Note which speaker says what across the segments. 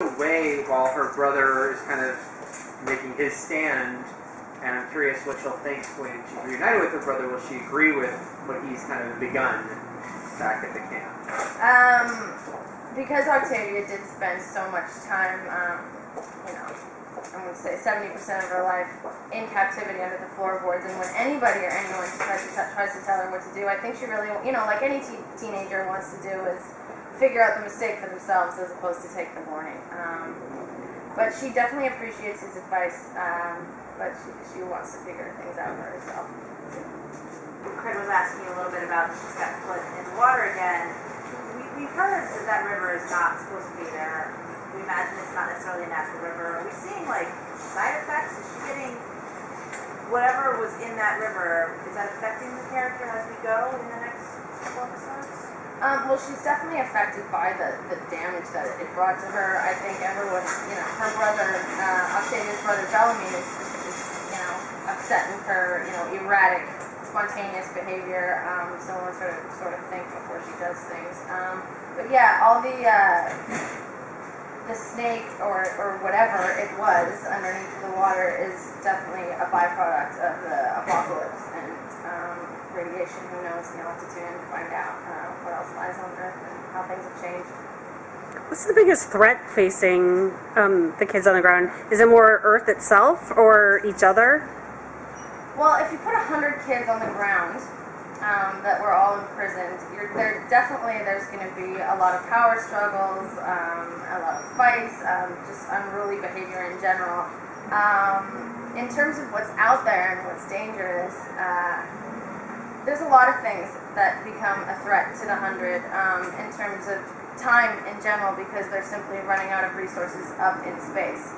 Speaker 1: away while her brother is kind of making his stand, and I'm curious what she'll think when she's reunited with her brother. Will she agree with what he's kind of begun back at the camp?
Speaker 2: Because Octavia did spend so much time, I'm going to say 70% of her life in captivity under the floorboards, and when anybody or anyone tries to tell her what to do, I think she really, like any teenager wants to do, is figure out the mistake for themselves as opposed to take the warning. But she definitely appreciates his advice, but she wants to figure things out for herself.
Speaker 3: Craig was asking you a little bit about she's got put in the water again. We've heard that that river is not supposed to be there. We imagine it's not necessarily a natural river. Are we seeing like side effects? Is she getting whatever was in that river? Is that affecting the character as we go in the next couple episodes?
Speaker 2: Well, she's definitely affected by the damage that it brought to her. I think everyone, her brother, Octavia's brother Bellamy is upset in her, erratic, spontaneous behavior. So one sort of think before she does things. But yeah, all the snake or whatever it was underneath the water is definitely a byproduct of the apocalypse and radiation. Who knows? You'll have to tune in to find out what else lies on Earth and how things have changed.
Speaker 4: What's the biggest threat facing the kids on the ground? Is it more Earth itself or each other?
Speaker 2: Well, if you put 100 kids on the ground that were all imprisoned, there's going to be a lot of power struggles, a lot of fights, just unruly behavior in general. In terms of what's out there and what's dangerous, there's a lot of things that become a threat to the 100 in terms of time in general, because they're simply running out of resources up in space.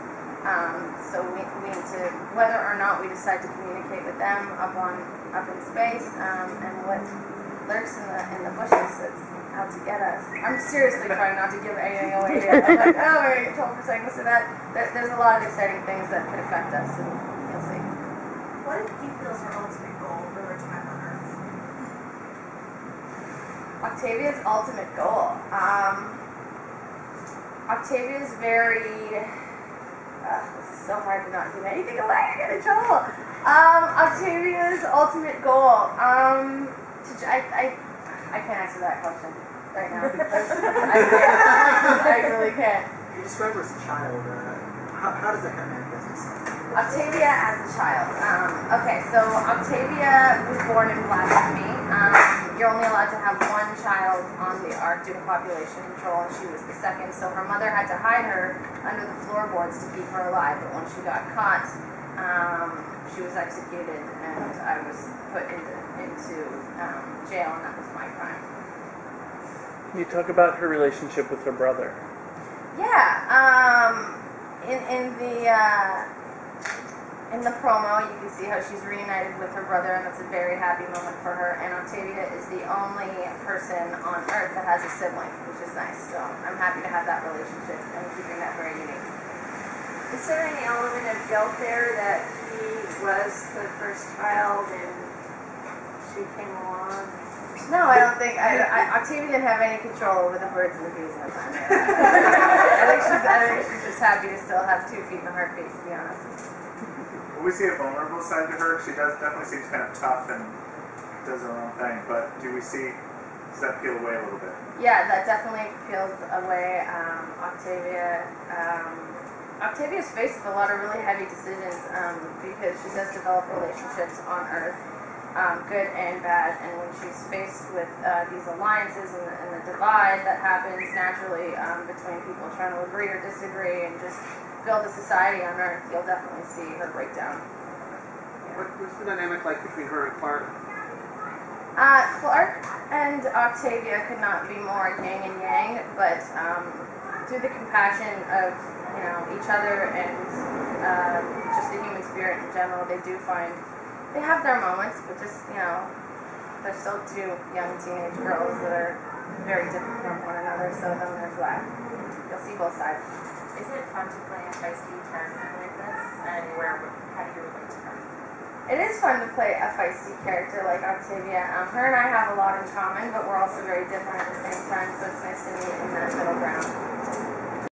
Speaker 2: So we need to, whether or not we decide to communicate with them up in space, and what lurks in the bushes that's out to get us. I'm seriously trying not to give anything away here. I'm like, oh, we're going to get trouble for saying this or that. There's a lot of exciting things that could affect us, and you'll see.
Speaker 3: What do you feel is her ultimate goal for her time on Earth?
Speaker 2: Octavia's ultimate goal. Octavia's very... this is so hard to not give anything away. I get in trouble. Octavia's ultimate goal. I can't answer that question right now because I really can't.
Speaker 5: You described her as a child. How does that manifest itself?
Speaker 2: Octavia as a child. Okay, so Octavia was born in blasphemy. You're only allowed to have one child on the Ark due to population control, and she was the second. So her mother had to hide her under the floorboards to keep her alive. But when she got caught, she was executed, and I was put into jail, and that was my crime.
Speaker 6: Can you talk about her relationship with her brother?
Speaker 2: Yeah. In the promo, you can see how she's reunited with her brother, and it's a very happy moment for her. And Octavia is the only person on Earth that has a sibling, which is nice. So I'm happy to have that relationship and keeping that very unique.
Speaker 3: Is there any element of guilt there that he was the first child and she came along?
Speaker 2: No, I don't think. Octavia didn't have any control over the birds and the bees that time. I think she's just happy to still have 2 feet and a heartbeat, to be honest.
Speaker 7: We see a vulnerable side to her. She definitely seems kind of tough and does her own thing. But does that peel away a little bit?
Speaker 2: Yeah, that definitely peels away. Octavia's faced with a lot of really heavy decisions because she does develop relationships on Earth, good and bad. And when she's faced with these alliances and the divide that happens naturally between people trying to agree or disagree and just build a society on Earth, you'll definitely see her breakdown. Yeah.
Speaker 5: What's the dynamic like between her and Clark?
Speaker 2: Clark and Octavia could not be more yin and yang, but through the compassion of each other and just the human spirit in general, they have their moments, but just they're still 2 young teenage girls that are very different from one another. So then there's that. You'll see both sides.
Speaker 8: Is it fun to play a feisty character like this? And how do you relate to her?
Speaker 2: It is fun to play a feisty character like Octavia. Her and I have a lot in common, but we're also very different at the same time, so it's nice to meet in that middle ground.